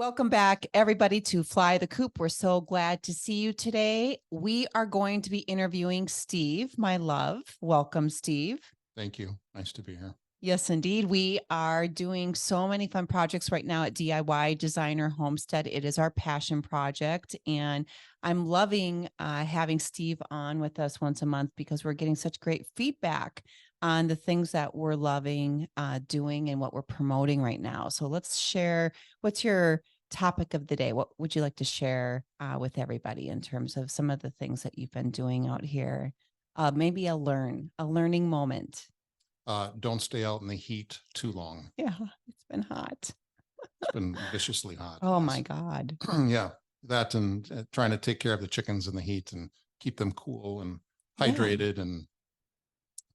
Welcome back, everybody, to Fly the Coop. We're so glad to see you today. We are going to be interviewing Steve, my love. Welcome, Steve. Thank you. Nice to be here. Yes, indeed. We are doing so many fun projects right now at DIY Designer Homestead. It is our passion project. And I'm loving having Steve on with us once a month because we're getting such great feedback on the things that we're loving doing and what we're promoting right now. So let's share, what's your topic of the day? What would you like to share with everybody in terms of some of the things that you've been doing out here? Maybe a learning moment. Don't stay out in the heat too long. Yeah, it's been hot. It's been viciously hot. Oh Yes. my God. Yeah, that and trying to take care of the chickens in the heat and keep them cool and Yeah. hydrated, and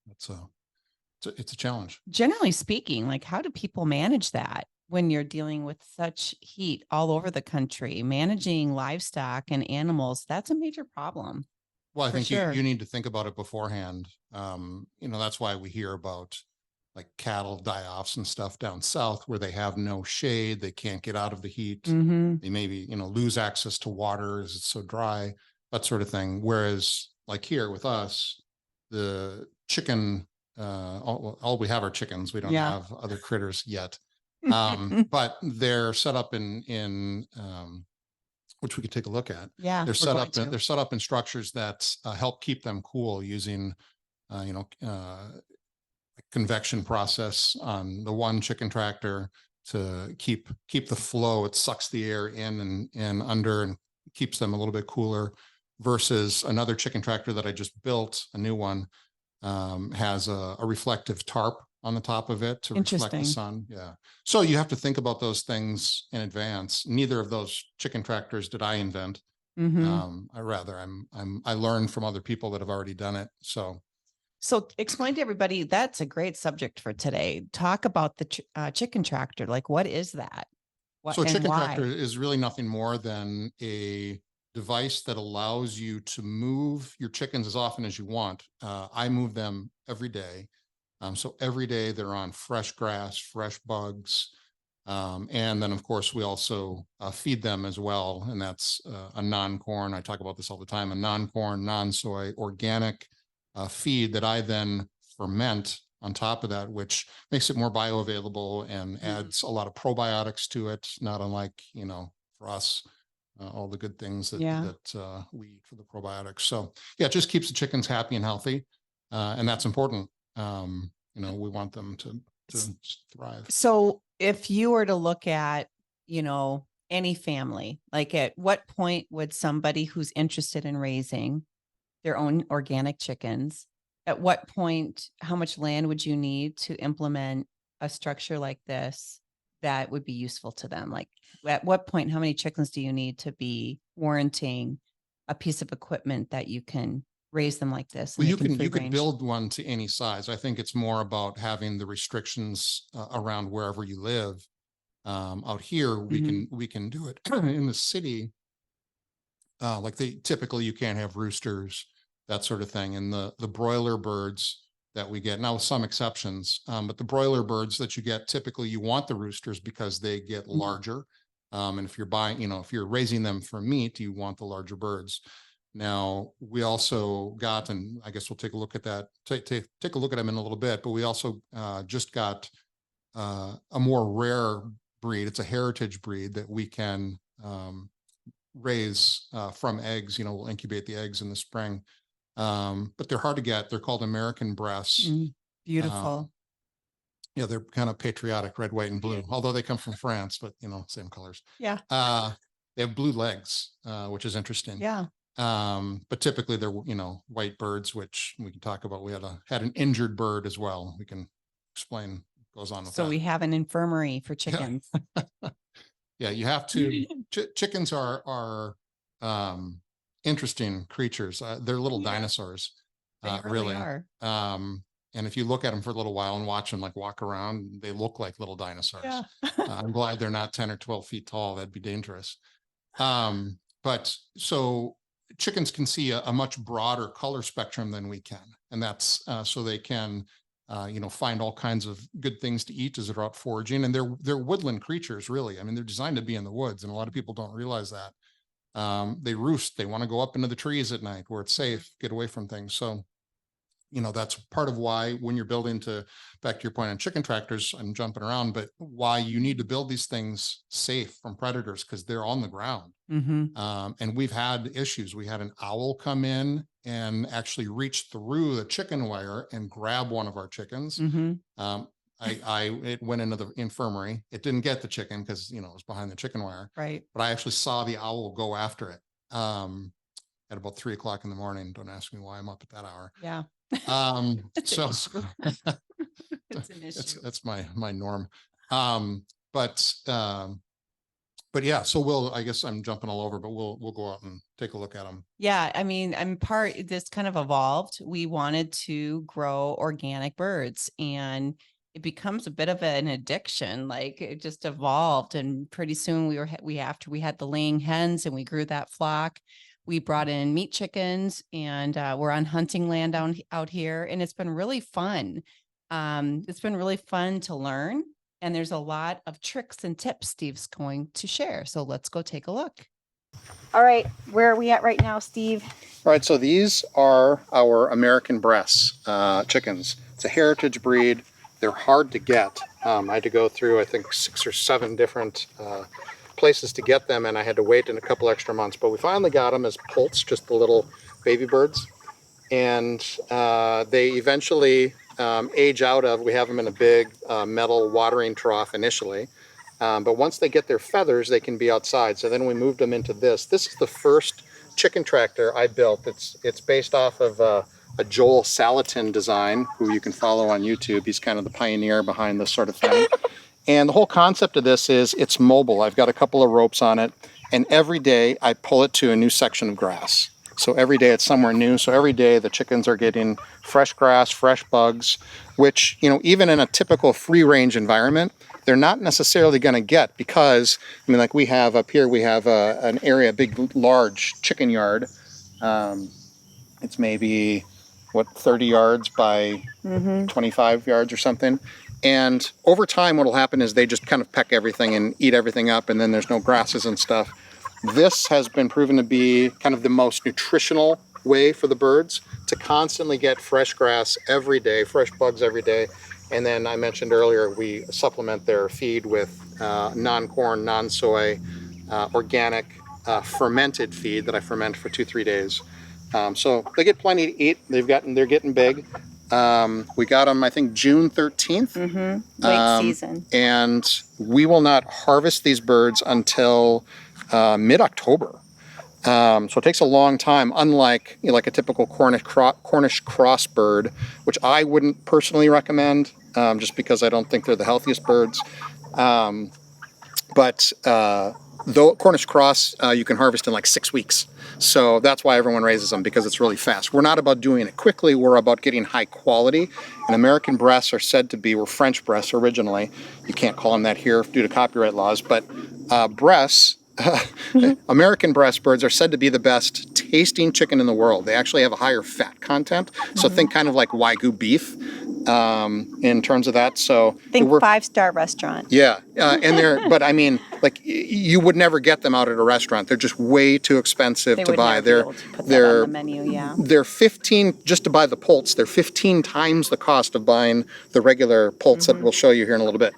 it's a challenge. Generally speaking, like how do people manage that when you're dealing with such heat all over the country? Managing livestock and animals, that's a major problem. Well, I For think sure. you need to think about it beforehand. That's why we hear about like cattle die-offs and stuff down south where they have no shade, they can't get out of the heat. Mhm. They maybe, lose access to water as it's so dry, that sort of thing. Whereas like here with us, the chicken, all we have are chickens. We don't Yeah. have other critters yet. But they're set up in which we could take a look at. Yeah, They're we're set going up to. they're set up in structures that help keep them cool using convection process on the one chicken tractor to keep the flow. It sucks the air in and under and keeps them a little bit cooler, versus another chicken tractor that I just built, a new one, has a reflective tarp on the top of it to reflect the Interesting. sun. Yeah. So you have to think about those things in advance. Neither of those chicken tractors did I invent. Mhm. I learned from other people that have already done it. So explain to everybody, that's a great subject for today. Talk about the chicken tractor. Like, what is that? What So a and chicken tractor why? is really nothing more than a device that allows you to move your chickens as often as you want. I move them every day. So every day they're on fresh grass, fresh bugs. And then, of course, we also feed them as well. And that's a non-corn. I talk about this all the time, a non-corn, non-soy, organic feed that I then ferment on top of that, which makes it more bioavailable and adds a lot of probiotics to it, not unlike, for us, all the good things that, Yeah. we eat for the probiotics. So yeah, it just keeps the chickens happy and healthy. And that's important. We want them to thrive. So if you were to look at, any family, like at what point would somebody who's interested in raising their own organic chickens, at what point, how much land would you need to implement a structure like this that would be useful to them? Like at what point, how many chickens do you need to be warranting a piece of equipment that you can raise them like this? Well, And you they can can free you could range? build one to any size. I think it's more about having the restrictions around wherever you live. Out here, Mhm. we can do it in the city. Like typically you can't have roosters, that sort of thing, and the broiler birds that we get now, with some exceptions, but the broiler birds that you get, typically you want the roosters because they get Mhm. larger. And if you're buying, if you're raising them for meat, you want the larger birds. Now, we also got, and I guess we'll take a look at that, take a look at them in a little bit, but we also just got a more rare breed. It's a heritage breed that we can raise from eggs. We'll incubate the eggs in the spring, but they're hard to get. They're called American breasts. Beautiful. Yeah, they're kind of patriotic, red, white, and blue, although they come from France, but same colors. Yeah. They have blue legs, which is interesting. Yeah. But typically they're, white birds, which we can talk about. We had an injured bird as well. We can explain what goes on with So that. we have an infirmary for Yeah. chickens. Yeah, you have to. Chickens are interesting creatures. They're little Yeah. dinosaurs, They really really. are. And if you look at them for a little while and watch them like walk around, they look like little dinosaurs. Yeah. I'm glad they're not 10 or 12 feet tall. That'd be dangerous. But so chickens can see a much broader color spectrum than we can, and that's so they can find all kinds of good things to eat as they're out foraging. And they're woodland creatures, really. I mean, they're designed to be in the woods, and a lot of people don't realize that. They roost. They want to go up into the trees at night where it's safe, get away from things. So, that's part of why when you're building back to your point on chicken tractors, I'm jumping around, but why you need to build these things safe from predators, because they're on the ground. And we've had issues. We had an owl come in and actually reach through the chicken wire and grab one of our chickens. It went into the infirmary. It didn't get the chicken because, it was behind the chicken wire. Right. But I actually saw the owl go after it at about 3 o'clock in the morning. Don't ask me why I'm up at that hour. Yeah. So It's an issue. that's my norm. But yeah, so I guess I'm jumping all over, but we'll go out and take a look at them. Yeah. I mean, this kind of evolved. We wanted to grow organic birds, and it becomes a bit of an addiction. Like, it just evolved, and pretty soon we had the laying hens, and we grew that flock. We brought in meat chickens, and we're on hunting land out here, and it's been really fun. It's been really fun to learn, and there's a lot of tricks and tips Steve's going to share. So let's go take a look. All right, where are we at right now, Steve? All right, so these are our American breasts chickens. It's a heritage breed. They're hard to get. I had to go through, I think, 6 or 7 different places to get them, and I had to wait in a couple extra months, but we finally got them as poults, just the little baby birds. And they eventually age out of, we have them in a big metal watering trough initially, but once they get their feathers, they can be outside. So then we moved them into this. This is the first chicken tractor I built. It's based off of a Joel Salatin design, who you can follow on YouTube. He's kind of the pioneer behind this sort of thing. And the whole concept of this is it's mobile. I've got a couple of ropes on it, and every day I pull it to a new section of grass. So every day it's somewhere new. So every day the chickens are getting fresh grass, fresh bugs, which, even in a typical free range environment, they're not necessarily going to get, because, like we have up here, we have an area, a big, large chicken yard. It's maybe, 30 yards by 25 yards or something. And over time, what will happen is they just kind of peck everything and eat everything up, and then there's no grasses and stuff. This has been proven to be kind of the most nutritional way for the birds to constantly get fresh grass every day, fresh bugs every day. And then I mentioned earlier, we supplement their feed with non-corn, non-soy, organic fermented feed that I ferment for 2-3 days. So they get plenty to eat. They're getting big. We got them, I think, June 13th. Late season. And we will not harvest these birds until mid-October. So it takes a long time, unlike like a typical Cornish cross bird, which I wouldn't personally recommend, just because I don't think they're the healthiest birds. But though Cornish cross, you can harvest in like 6 weeks. So that's why everyone raises them, because it's really fast. We're not about doing it quickly. We're about getting high quality. And American breasts are said to be, were French breasts originally. You can't call them that here due to copyright laws, but breasts, American breast birds are said to be the best tasting chicken in the world. They actually have a higher fat content. So think kind of like Wagyu beef in terms of that. So think 5-star restaurant. Yeah. And but I mean, like, you would never get them out at a restaurant. They're just way too expensive to buy. They're on the menu, yeah. They're 15, just to buy the poults, they're 15 times the cost of buying the regular poults that we'll show you here in a little bit.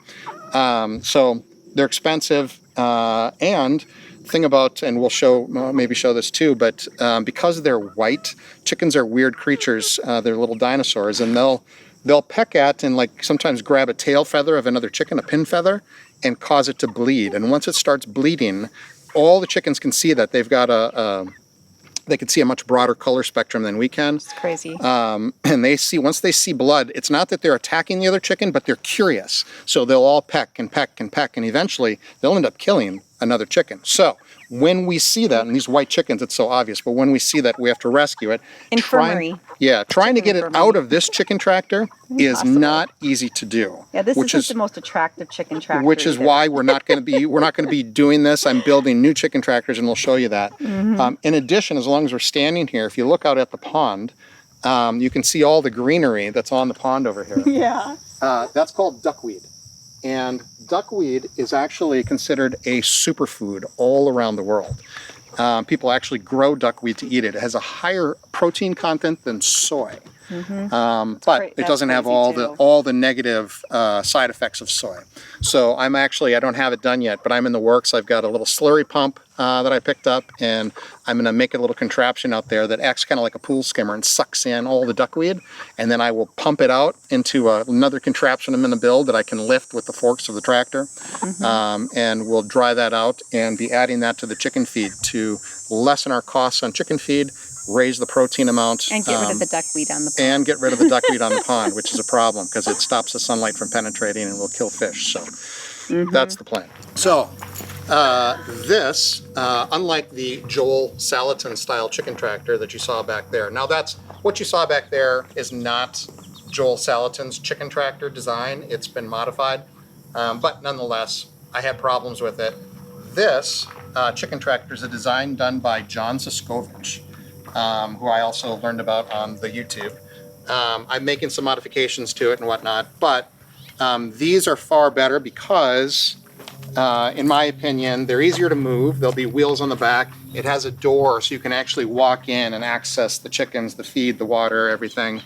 So they're expensive. And thing about, and we'll maybe show this too, but because they're white, chickens are weird creatures. They're little dinosaurs, and they'll peck at and like sometimes grab a tail feather of another chicken, a pin feather, and cause it to bleed. And once it starts bleeding, all the chickens can see that they've got they can see a much broader color spectrum than we can. It's crazy. And once they see blood, it's not that they're attacking the other chicken, but they're curious. So they'll all peck and peck and peck, and eventually they'll end up killing another chicken. So when we see that, and these white chickens, it's so obvious, but when we see that, we have to rescue it. Infirmary. Trying to get it out of this chicken tractor is not easy to do. Yeah, this is the most attractive chicken tractor. Which is why we're not going to be doing this. I'm building new chicken tractors, and we'll show you that. In addition, as long as we're standing here, if you look out at the pond, you can see all the greenery that's on the pond over here. Yeah. That's called duckweed. And duckweed is actually considered a superfood all around the world. People actually grow duckweed to eat it. It has a higher protein content than soy. But it doesn't have all the negative side effects of soy. So I don't have it done yet, but I'm in the works. I've got a little slurry pump that I picked up, and I'm going to make a little contraption out there that acts kind of like a pool skimmer and sucks in all the duckweed, and then I will pump it out into another contraption I'm going to build that I can lift with the forks of the tractor, and we'll dry that out and be adding that to the chicken feed to lessen our costs on chicken feed, raise the protein amount, And get rid of the duckweed on the pond. and get rid of the duckweed on the pond, which is a problem because it stops the sunlight from penetrating and will kill fish. So that's the plan. So this, unlike the Joel Salatin style chicken tractor that you saw back there, now that's what you saw back there is not Joel Salatin's chicken tractor design. It's been modified, but nonetheless, I had problems with it. This chicken tractor is a design done by John Zaskovich, who I also learned about on the YouTube. I'm making some modifications to it and whatnot, but these are far better because, in my opinion, they're easier to move. There'll be wheels on the back. It has a door, so you can actually walk in and access the chickens, the feed, the water, everything.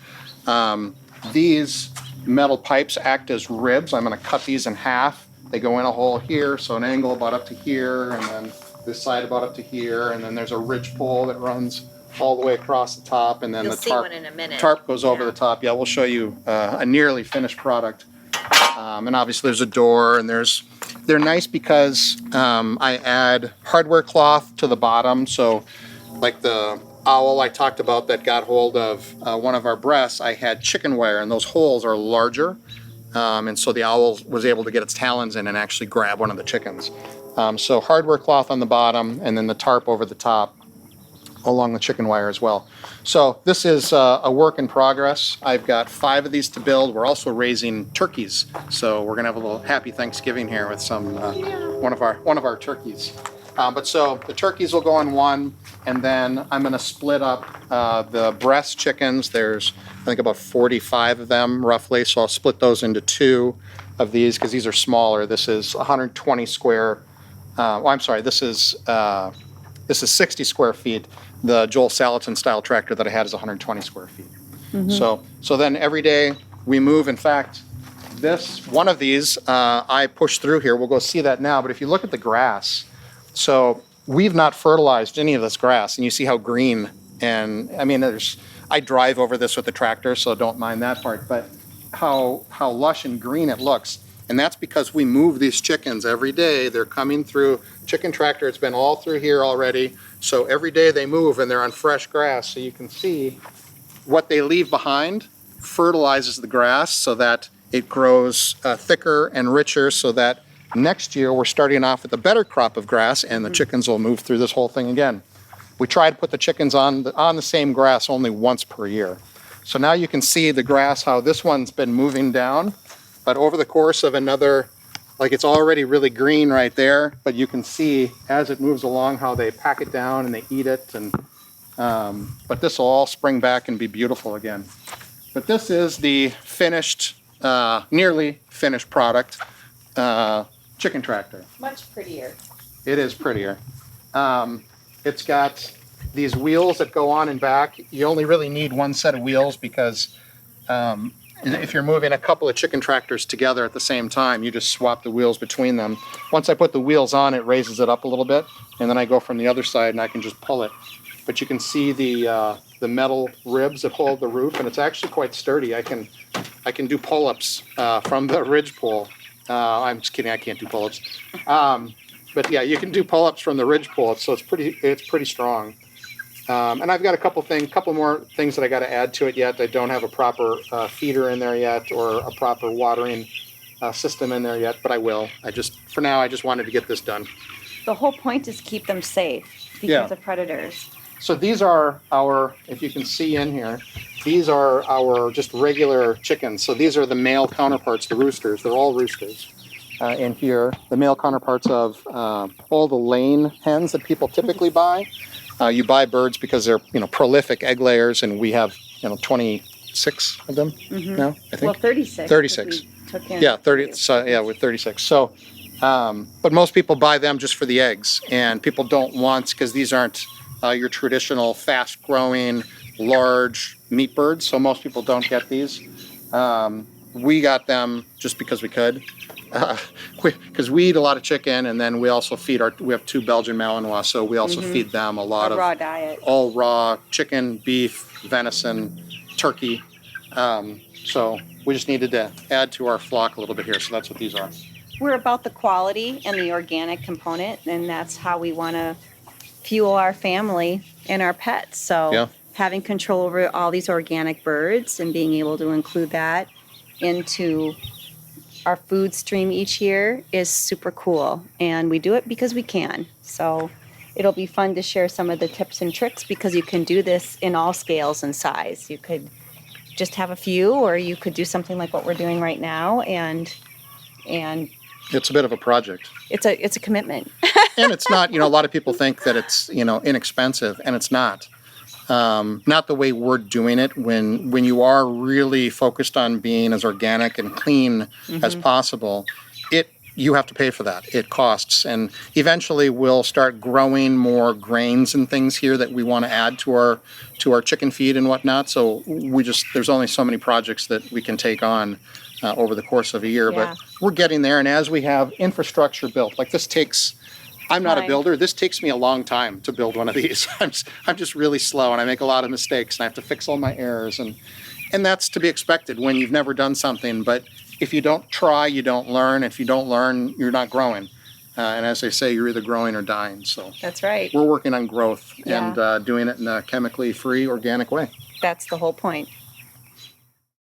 These metal pipes act as ribs. I'm going to cut these in half. They go in a hole here, so an angle about up to here, and then this side about up to here, and then there's a ridge pole that runs all the way across the top, and then You'll the see one in a minute. tarp goes over Yeah. the top. Yeah, we'll show you a nearly finished product. And obviously there's a door, and they're nice because I add hardware cloth to the bottom. So like the owl I talked about that got hold of one of our breasts, I had chicken wire, and those holes are larger. And so the owl was able to get its talons in and actually grab one of the chickens. So hardware cloth on the bottom, and then the tarp over the top along the chicken wire as well. So this is a work in progress. I've got 5 of these to build. We're also raising turkeys, so we're gonna have a little happy Thanksgiving here with some one of our turkeys. But so the turkeys will go on one, and then I'm gonna split up the breast chickens. There's I think about 45 of them roughly, so I'll split those into 2 of these because these are smaller. This is 120 square. I'm sorry. This is 60 square feet. The Joel Salatin style tractor that I had is 120 square feet. So then every day we move. In fact, one of these I push through here. We'll go see that now. But if you look at the grass, so we've not fertilized any of this grass, and you see how green. And I mean, I drive over this with the tractor, so don't mind that part. But how lush and green it looks. And that's because we move these chickens every day. They're coming through chicken tractor. It's been all through here already. So every day they move and they're on fresh grass. So you can see what they leave behind fertilizes the grass so that it grows thicker and richer, so that next year we're starting off with a better crop of grass, and the chickens will move through this whole thing again. We try to put the chickens on the same grass only once per year. So now you can see the grass, how this one's been moving down. But over the course of another, like it's already really green right there, but you can see as it moves along how they pack it down and they eat it. And but this will all spring back and be beautiful again. But this is the finished, nearly finished product, chicken tractor. Much prettier. It is prettier. It's got these wheels that go on and back. You only really need one set of wheels because if you're moving a couple of chicken tractors together at the same time, you just swap the wheels between them. Once I put the wheels on, it raises it up a little bit, and then I go from the other side and I can just pull it. But you can see the metal ribs that hold the roof, and it's actually quite sturdy. I can do pull-ups from the ridge pole. I'm just kidding, I can't do pull-ups. But yeah, you can do pull-ups from the ridge pole, so it's pretty strong. And I've got a couple more things that I got to add to it yet. I don't have a proper feeder in there yet, or a proper watering system in there yet, but I will. For now, I just wanted to get this done. The whole point is keep them safe because of predators. So these are our, if you can see in here, these are our just regular chickens. So these are the male counterparts, the roosters. They're all roosters. In here, the male counterparts of all the laying hens that people typically buy. You buy birds because they're prolific egg layers, and we have 26 of them Mhm. now, I Well, think. 36. 36. Took in. Yeah, 30, so yeah, with 36. So, but most people buy them just for the eggs, and people don't want, because these aren't your traditional fast growing, large meat birds. So most people don't get these. We got them just because we could. Because we eat a lot of chicken, and then we also feed we have 2 Belgian Malinois, so we also Mhm. feed them a lot A of raw diet. all raw chicken, beef, venison, turkey. So we just needed to add to our flock a little bit here, so that's what these are. We're about the quality and the organic component, and that's how we want to fuel our family and our pets. So Yeah. having control over all these organic birds and being able to include that into our food stream each year is super cool. And we do it because we can. So it'll be fun to share some of the tips and tricks, because you can do this in all scales and size. You could just have a few, or you could do something like what we're doing right now, and It's a bit of a project. it's a commitment. And it's not, a lot of people think that it's, inexpensive, and it's not. Not the way we're doing it. When you are really focused on being as organic and clean as possible, you have to pay for that. It costs, and eventually we'll start growing more grains and things here that we want to add to our chicken feed and whatnot. So there's only so many projects that we can take on over the course of a year, Yeah. but we're getting there. And as we have infrastructure built, like this takes. I'm not a Time. builder. This takes me a long time to build one of these. I'm just really slow, and I make a lot of mistakes, and I have to fix all my errors, and that's to be expected when you've never done something. But if you don't try, you don't learn. If you don't learn, you're not growing. And as they say, you're either growing or dying. So That's right. we're working on growth Yeah. and doing it in a chemically free, organic way. That's the whole point.